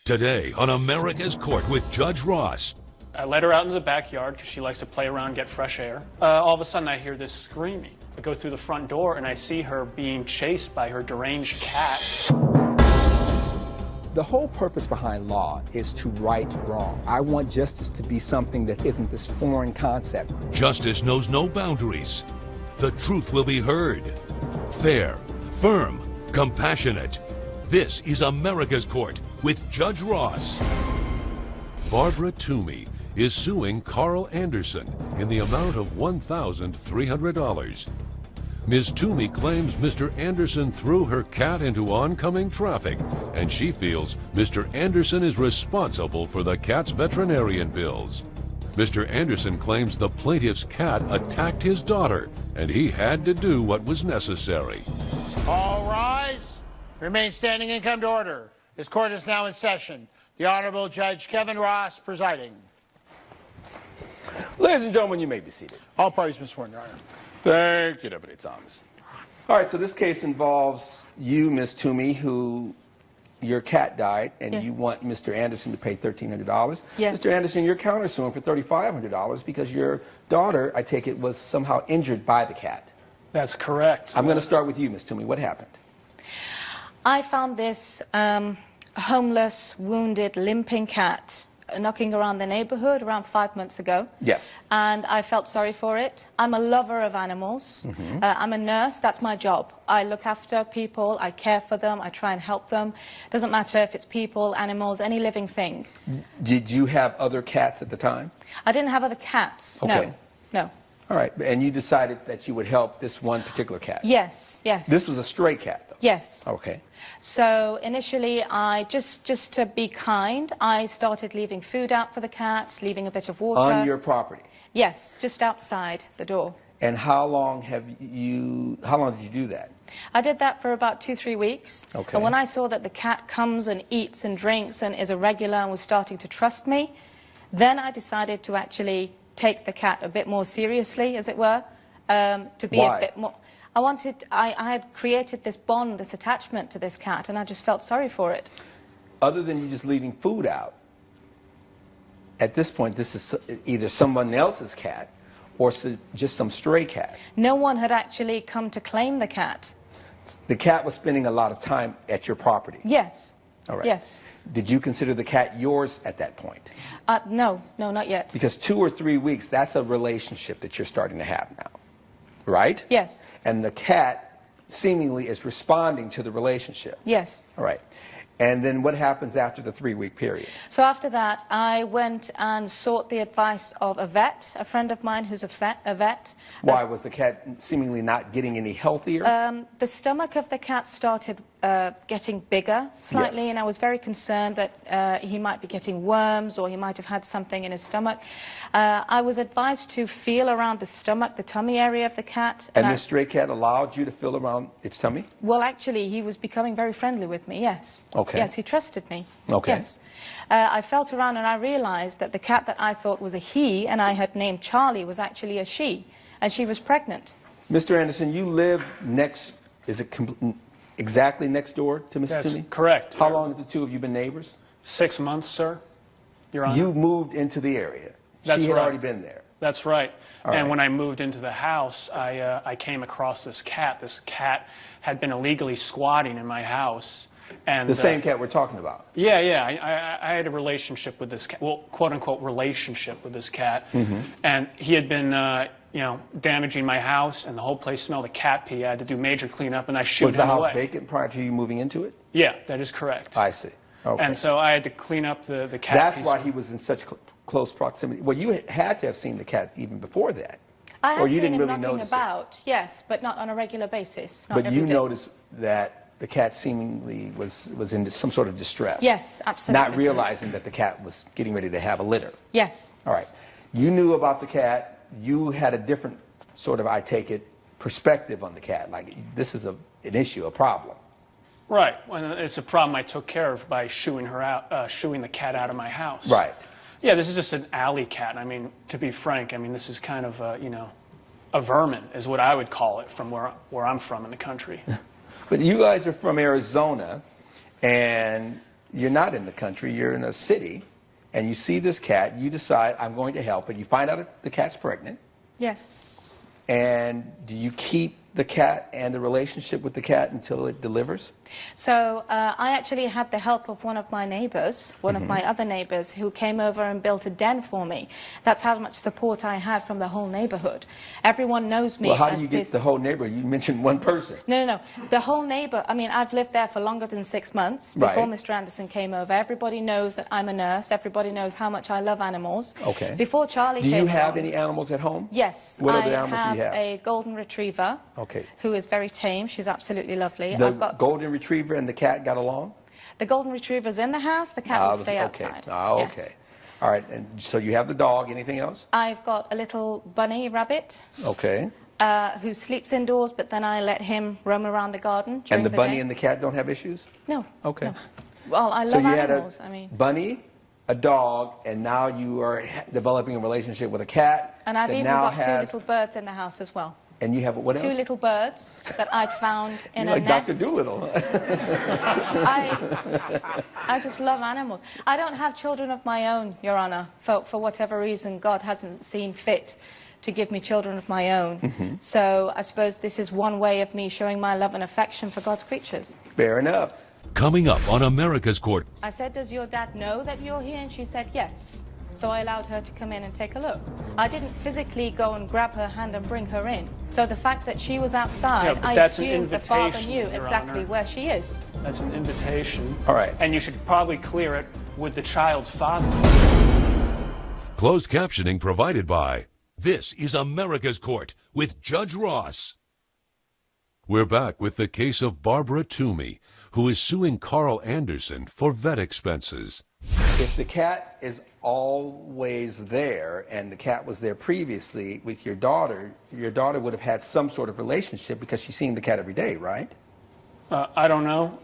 Today on America's Court with Judge Ross. I let her out into the backyard because she likes to play around, get fresh air. All of a sudden I hear this screaming. I go through the front door and I see her being chased by her deranged cat. The whole purpose behind law is to right wrong. I want justice to be something that isn't this foreign concept. Justice knows no boundaries. The truth will be heard. Fair, firm, compassionate. This is America's Court with Judge Ross. Barbara Toomey is suing Carl Anderson in the amount of $1,300. Ms. Toomey claims Mr. Anderson threw her cat into oncoming traffic, and she feels Mr. Anderson is responsible for the cat's veterinarian bills. Mr. Anderson claims the plaintiff's cat attacked his daughter, and he had to do what was necessary. All rise. Remain standing and come to order. This court is now in session. The Honorable Judge Kevin Ross presiding. Ladies and gentlemen, you may be seated. All parties be sworn, Your Honor. Thank you, Deputy Thomas. All right, so this case involves you, Ms. Toomey, who your cat died, and Yes. you want Mr. Anderson to pay $1,300. Yes. Mr. Anderson, you're countersuing for $3,500 because your daughter, I take it, was somehow injured by the cat. That's correct. I'm going to start with you, Ms. Toomey. What happened? I found this homeless, wounded, limping cat knocking around the neighborhood around 5 months ago. Yes. And I felt sorry for it. I'm a lover of animals. I'm a nurse. That's my job. I look after people. I care for them. I try and help them. Doesn't matter if it's people, animals, any living thing. Did you have other cats at the time? I didn't have other cats. Okay. No. No. All right, and you decided that you would help this one particular cat? Yes. Yes. This was a stray cat, though? Yes. Okay. So initially, I just to be kind, I started leaving food out for the cat, leaving a bit of water. On your property? Yes, just outside the door. And how long did you do that? I did that for about 2-3 weeks. Okay. And when I saw that the cat comes and eats and drinks and is a regular and was starting to trust me, then I decided to actually take the cat a bit more seriously, as it were, to be Why? a bit more. I had created this bond, this attachment to this cat, and I just felt sorry for it. Other than you just leaving food out, at this point, this is either someone else's cat or just some stray cat. No one had actually come to claim the cat. The cat was spending a lot of time at your property. Yes. All right. Yes. Did you consider the cat yours at that point? No, not yet. Because 2 or 3 weeks, that's a relationship that you're starting to have now, right? Yes. And the cat seemingly is responding to the relationship. Yes. All right. And then what happens after the 3-week period? So after that, I went and sought the advice of a vet, a friend of mine who's a vet. Why? Was the cat seemingly not getting any healthier? The stomach of the cat started getting bigger slightly, Yes. and I was very concerned that he might be getting worms or he might have had something in his stomach. I was advised to feel around the stomach, the tummy area of the cat. And this stray cat allowed you to feel around its tummy? Well, actually, he was becoming very friendly with me, yes. Okay. Yes, he trusted me. Okay. Yes. I felt around and I realized that the cat that I thought was a he and I had named Charlie was actually a she, and she was pregnant. Mr. Anderson, you live next, is it exactly next door to Ms. That's Toomey? correct. How long have the two of you been neighbors? 6 months, sir. Your Honor. You moved into the area. That's She had right. already been there. That's right. All And right. when I moved into the house, I came across this cat. This cat had been illegally squatting in my house. And The same cat we're talking about. Yeah. I had a relationship with this cat, well, quote-unquote relationship with this cat. And he had been, damaging my house, and the whole place smelled of cat pee. I had to do major cleanup, and I shooed Was the him house away. vacant prior to you moving into it? Yeah, that is correct. I see. Okay. And so I had to clean up the cat That's pee. why he was in such close proximity. Well, you had to have seen the cat even before that. I had Or you seen didn't him really knocking notice about, yes, but not on a regular basis. Not But every you day. noticed that the cat seemingly was in some sort of distress. Yes, absolutely. Not realizing that the cat was getting ready to have a litter. Yes. All right. You knew about the cat. You had a different sort of, I take it, perspective on the cat. Like, this is an issue, a problem. Right. Well, it's a problem I took care of by shooing the cat out of my house. Right. Yeah, this is just an alley cat. I mean, to be frank, I mean, this is kind of a vermin is what I would call it from where I'm from in the country. But you guys are from Arizona, and you're not in the country, you're in a city, and you see this cat, you decide, I'm going to help it. You find out that the cat's pregnant, Yes. and do you keep the cat and the relationship with the cat until it delivers? So I actually had the help of one of my neighbors, one of my other neighbors, who came over and built a den for me. That's how much support I had from the whole neighborhood. Everyone knows me. Well, how as do you get this... the whole neighborhood? You mentioned one person. No. The whole neighbor, I mean, I've lived there for longer than 6 months before Right. Mr. Anderson came over. Everybody knows that I'm a nurse. Everybody knows how much I love animals. Okay. Before Charlie Do came you have along- any animals at home? Yes. What I other animals do you have? a golden retriever. Okay. Who is very tame. She's absolutely lovely. The I've got golden retriever and the cat got along? the golden retriever's in the house. The cat would stay okay. outside. Oh, Yes. okay. All right. And so you have the dog. Anything else? I've got a little bunny rabbit Okay. who sleeps indoors, but then I let him roam around the garden during And the bunny day. and the cat don't have issues? No. Okay. No. Well, I So love you had animals. a I mean, bunny, a dog, and now you are developing a relationship with a cat. and I've that even now got has, two little birds in the house as well. And you have what else? Two little birds that I'd found in You're a like nest. Dr. Doolittle. I just love animals. I don't have children of my own, Your Honor. For whatever reason, God hasn't seen fit to give me children of my own. So I suppose this is one way of me showing my love and affection for God's creatures. Fair enough. Coming up on America's Court. I said, does your dad know that you're here? And she said, yes. So I allowed her to come in and take a look. I didn't physically go and grab her hand and bring her in. So the fact that she was outside, Yeah, but I that's an assumed the father invitation, knew Your exactly Honor. where she is. That's an invitation. All right. And you should probably clear it with the child's father. Closed captioning provided by This is America's Court with Judge Ross. We're back with the case of Barbara Toomey, who is suing Carl Anderson for vet expenses. If the cat is always there and the cat was there previously with your daughter would have had some sort of relationship because she's seeing the cat every day, right? I don't know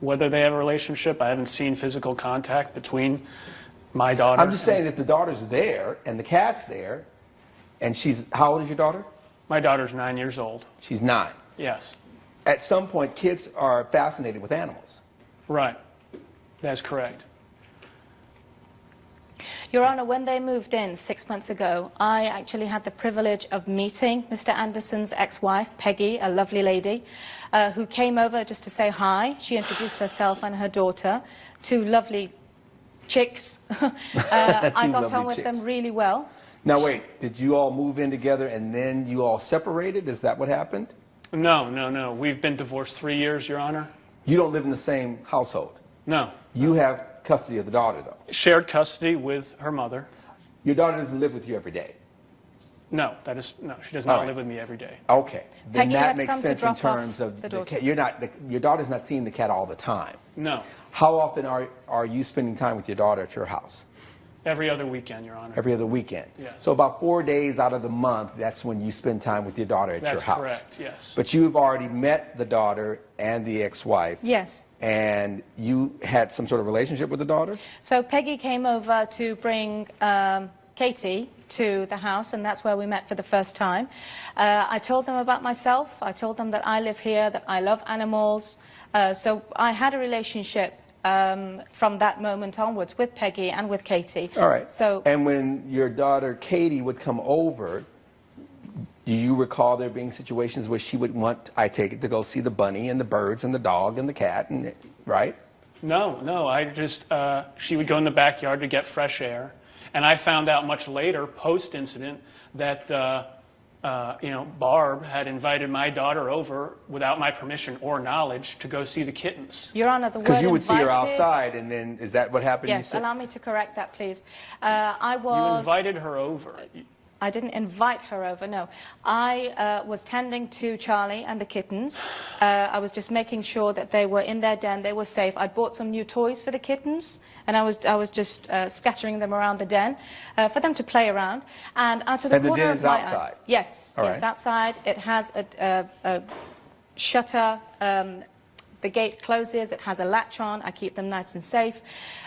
whether they have a relationship. I haven't seen physical contact between my daughter. I'm just saying that the daughter's there and the cat's there, and she's, how old is your daughter? My daughter's 9 years old. She's 9. Yes. At some point, kids are fascinated with animals. Right. That's correct. Your Honor, when they moved in 6 months ago, I actually had the privilege of meeting Mr. Anderson's ex-wife, Peggy, a lovely lady, who came over just to say hi. She introduced herself and her daughter, two lovely chicks. I got lovely on with chicks. them really well. Now wait, did you all move in together and then you all separated? Is that what happened? No. We've been divorced 3 years, Your Honor. You don't live in the same household. No. You have custody of the daughter, though. Shared custody with her mother. Your daughter doesn't live with you every day. No, she does All not right. live with me every day. Okay. Then Peggy that had makes come to sense in drop off terms of the the daughter. cat. Your daughter's not seeing the cat all the time. No. How often are you spending time with your daughter at your house? Every other weekend, Your Honor. Every other weekend. Yes. So about 4 days out of the month, that's when you spend time with your daughter at That's your house. correct, yes. But you've already met the daughter and the ex-wife. Yes. And you had some sort of relationship with the daughter? So Peggy came over to bring Katie to the house, and that's where we met for the first time. I told them about myself. I told them that I live here, that I love animals. So I had a relationship from that moment onwards with Peggy and with Katie. All right. So, and when your daughter Katie would come over, do you recall there being situations where she would want, I take it, to go see the bunny and the birds and the dog and the cat, and right? No. I just, she would go in the backyard to get fresh air. And I found out much later, post-incident, that, Barb had invited my daughter over without my permission or knowledge to go see the kittens. Your Honor, the word Because you would see her invited- outside, and then, is that what happened? Yes, You said? allow me to correct that, please. You invited her over. I didn't invite her over, no. I was tending to Charlie and the kittens. I was just making sure that they were in their den, they were safe. I'd bought some new toys for the kittens, and I was just scattering them around the den for them to play around. And out of the And the corner den of is my outside? eye, yes, All yes, right. outside. It has a shutter. The gate closes, it has a latch on, I keep them nice and safe.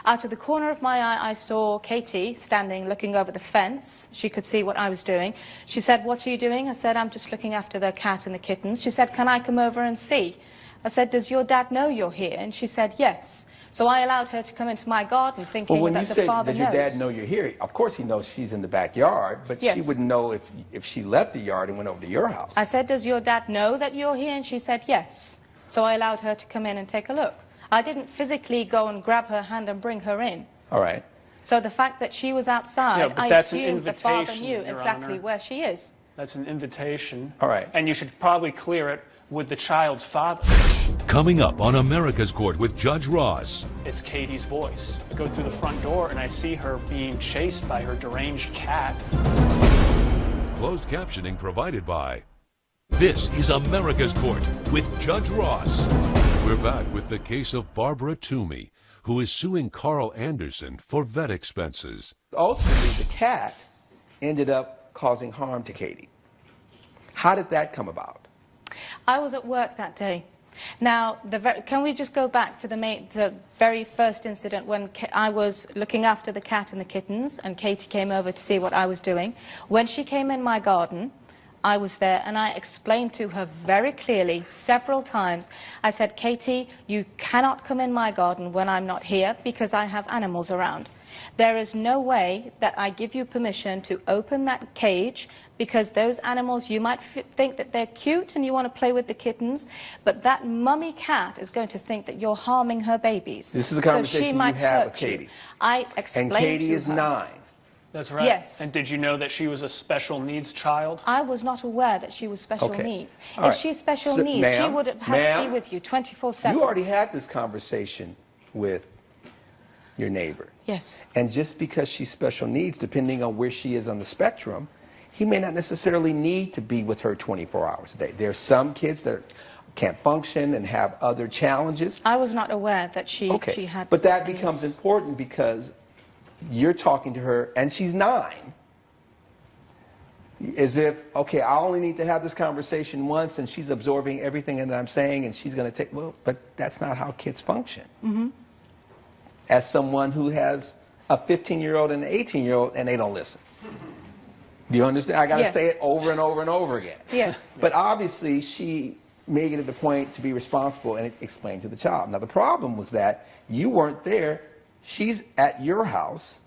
Out of the corner of my eye, I saw Katie standing, looking over the fence. She could see what I was doing. She said, "What are you doing?" I said, "I'm just looking after the cat and the kittens." She said, "Can I come over and see?" I said, "Does your dad know you're here?" And she said, "Yes." So I allowed her to come into my garden thinking Well, when that you the say, father does your knows. dad know you're here? Of course he knows she's in the backyard, but she Yes. wouldn't know if she left the yard and went over to your house. I said, does your dad know that you're here? And she said, yes. So I allowed her to come in and take a look. I didn't physically go and grab her hand and bring her in. All right. So the fact that she was outside, Yeah, but I that's an assumed the father invitation, knew Your exactly Honor. where she is. That's an invitation. All right. And you should probably clear it with the child's father. Coming up on America's Court with Judge Ross. It's Katie's voice. I go through the front door and I see her being chased by her deranged cat. Closed captioning provided by. This is America's Court with Judge Ross. We're back with the case of Barbara Toomey, who is suing Carl Anderson for vet expenses. Ultimately, the cat ended up causing harm to Katie. How did that come about? I was at work that day. Now, can we just go back to the very first incident when I was looking after the cat and the kittens, and Katie came over to see what I was doing. When she came in my garden, I was there, and I explained to her very clearly several times. I said, Katie, you cannot come in my garden when I'm not here because I have animals around. There is no way that I give you permission to open that cage because those animals, you might think that they're cute and you want to play with the kittens, but that mummy cat is going to think that you're harming her babies. This is the So conversation she you might had hurt with Katie. you. I explained And Katie to is her. 9. That's right. Yes. And did you know that she was a special needs child? I was not aware that she was special Okay. needs. All If right. she's special So, needs, she ma'am, would have had to be ma'am, with you 24/7. You already had this conversation with your neighbor. Yes. And just because she's special needs, depending on where she is on the spectrum, he may not necessarily need to be with her 24 hours a day. There are some kids that can't function and have other challenges. I was not aware that she Okay, had... but that any- becomes important because you're talking to her and she's 9. As if, okay, I only need to have this conversation once and she's absorbing everything that I'm saying and she's going to take, well, but that's not how kids function. Mm-hmm. As someone who has a 15-year-old and an 18-year-old and they don't listen. Do you understand? I got to Yes. say it over and over and over again. Yes. But obviously she made it a point to be responsible and explain to the child. Now the problem was that you weren't there. She's at your house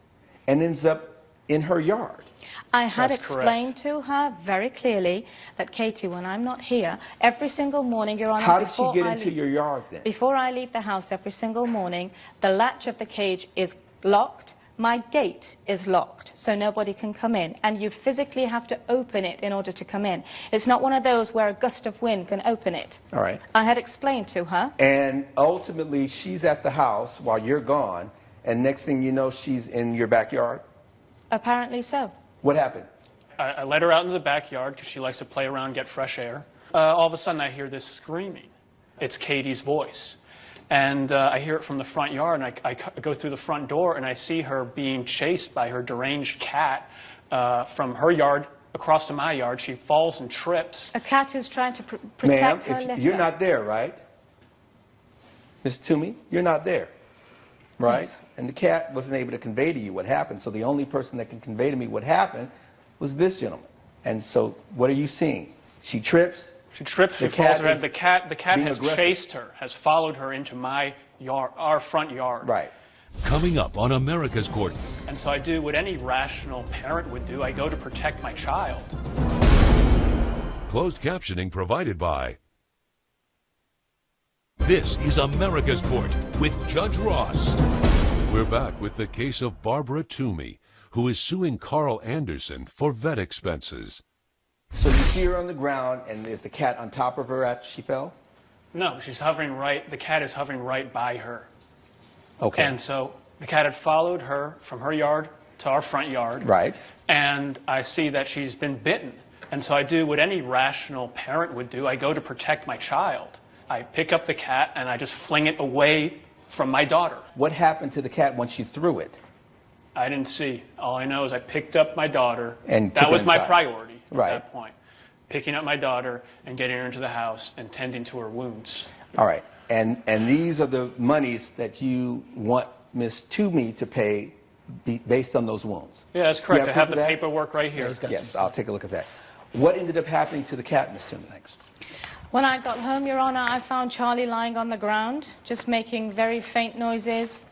and ends up in her yard. I had That's explained to her very clearly that, Katie, when I'm not here, every single morning, Your Honor, How did she before get I into leave- your yard then? Before I leave the house every single morning, the latch of the cage is locked. My gate is locked, so nobody can come in. And you physically have to open it in order to come in. It's not one of those where a gust of wind can open it. All right. I had explained to her. And ultimately she's at the house while you're gone and next thing you know she's in your backyard. Apparently so. What happened? I let her out into the backyard because she likes to play around, get fresh air. All of a sudden, I hear this screaming. It's Katie's voice. And I hear it from the front yard, and I go through the front door, and I see her being chased by her deranged cat from her yard across to my yard. She falls and trips. A cat who's trying to Ma'am, protect her litter. you're not there, right? Ms. Toomey, you're not there, right? Yes. And the cat wasn't able to convey to you what happened, so the only person that can convey to me what happened was this gentleman. And so what are you seeing? She trips. She trips, she The falls cat her head. is The cat being has aggressive. chased her, has followed her into my yard, our front yard. Right. Coming up on America's Court. And so I do what any rational parent would do. I go to protect my child. Closed captioning provided by. This is America's Court with Judge Ross. We're back with the case of Barbara Toomey, who is suing Carl Anderson for vet expenses. So you see her on the ground, and there's the cat on top of her after she fell? No, she's hovering right, the cat is hovering right by her. Okay. And so the cat had followed her from her yard to our front yard. Right. And I see that she's been bitten. And so I do what any rational parent would do. I go to protect my child. I pick up the cat and I just fling it away from my daughter. What happened to the cat once you threw it? I didn't see. All I know is I picked up my daughter. And took that her was my inside. priority Right. at that point. Picking up my daughter and getting her into the house and tending to her wounds. All right. And these are the monies that you want Ms. Toomey to pay based on those wounds? Yeah, that's correct. You I have proof the of that? paperwork right here. Yes, I'll take a look at that. What ended up happening to the cat, Ms. Toomey? When I got home, Your Honor, I found Charlie lying on the ground, just making very faint noises.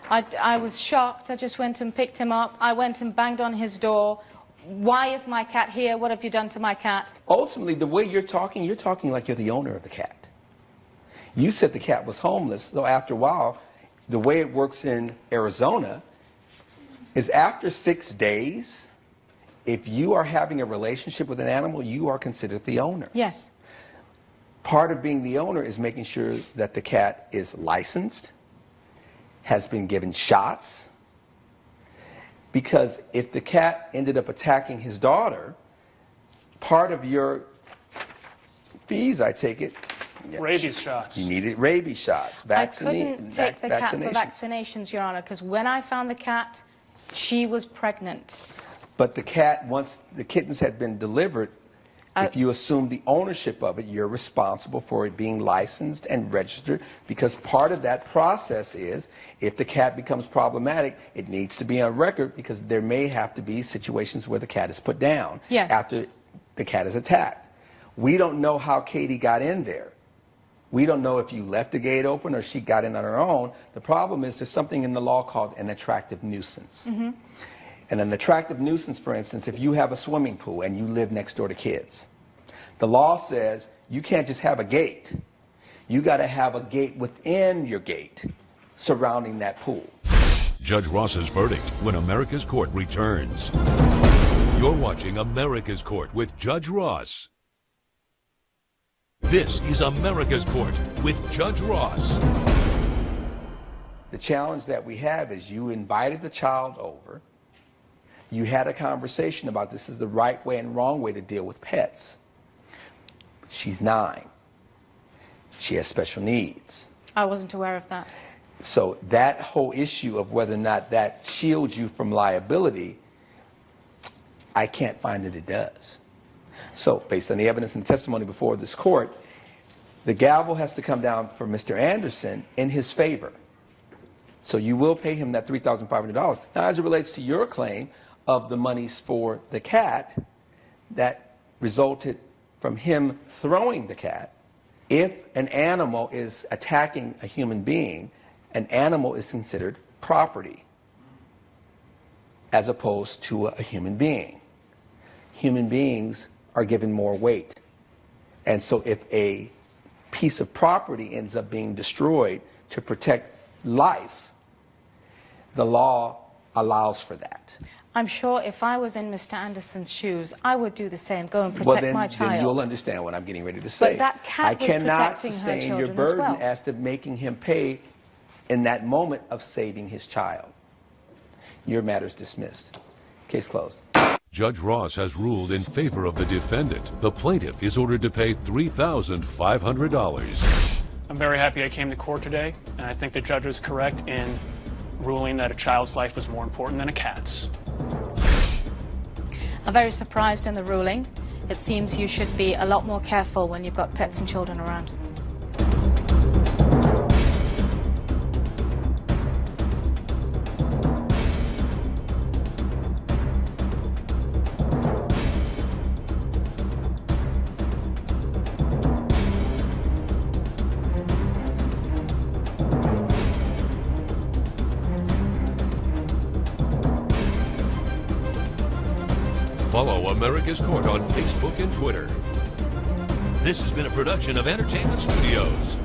I was shocked. I just went and picked him up. I went and banged on his door. Why is my cat here? What have you done to my cat? Ultimately, the way you're talking like you're the owner of the cat. You said the cat was homeless, though after a while, the way it works in Arizona is after 6 days, if you are having a relationship with an animal, you are considered the owner. Yes. Part of being the owner is making sure that the cat is licensed, has been given shots, because if the cat ended up attacking his daughter, part of your fees, I take it, Rabies shots. you needed rabies shots. I couldn't take the cat for vaccinations, Your Honor, because when I found the cat, she was pregnant. But the cat, once the kittens had been delivered, if you assume the ownership of it, you're responsible for it being licensed and registered, because part of that process is if the cat becomes problematic, it needs to be on record, because there may have to be situations where the cat is put down after the cat is attacked. We don't know how Katie got in there. We don't know if you left the gate open or she got in on her own. The problem is there's something in the law called an attractive nuisance. Mm-hmm. And an attractive nuisance, for instance, if you have a swimming pool and you live next door to kids, the law says you can't just have a gate. You got to have a gate within your gate surrounding that pool. Judge Ross's verdict when America's Court returns. You're watching America's Court with Judge Ross. This is America's Court with Judge Ross. The challenge that we have is you invited the child over. You had a conversation about this is the right way and wrong way to deal with pets. She's 9. She has special needs. I wasn't aware of that. So that whole issue of whether or not that shields you from liability, I can't find that it does. So based on the evidence and the testimony before this court, the gavel has to come down for Mr. Anderson in his favor. So you will pay him that $3,500. Now, as it relates to your claim of the monies for the cat that resulted from him throwing the cat, if an animal is attacking a human being, an animal is considered property as opposed to a human being. Human beings are given more weight. And so if a piece of property ends up being destroyed to protect life, the law allows for that. I'm sure if I was in Mr. Anderson's shoes, I would do the same, go and protect my child. Then you'll understand what I'm getting ready to say. But that cat was cannot protecting her sustain your children burden as well. as to making him pay in that moment of saving his child. Your matter's dismissed. Case closed. Judge Ross has ruled in favor of the defendant. The plaintiff is ordered to pay $3,500. I'm very happy I came to court today, and I think the judge was correct in ruling that a child's life was more important than a cat's. I'm very surprised in the ruling. It seems you should be a lot more careful when you've got pets and children around. Follow America's Court on Facebook and Twitter. This has been a production of Entertainment Studios.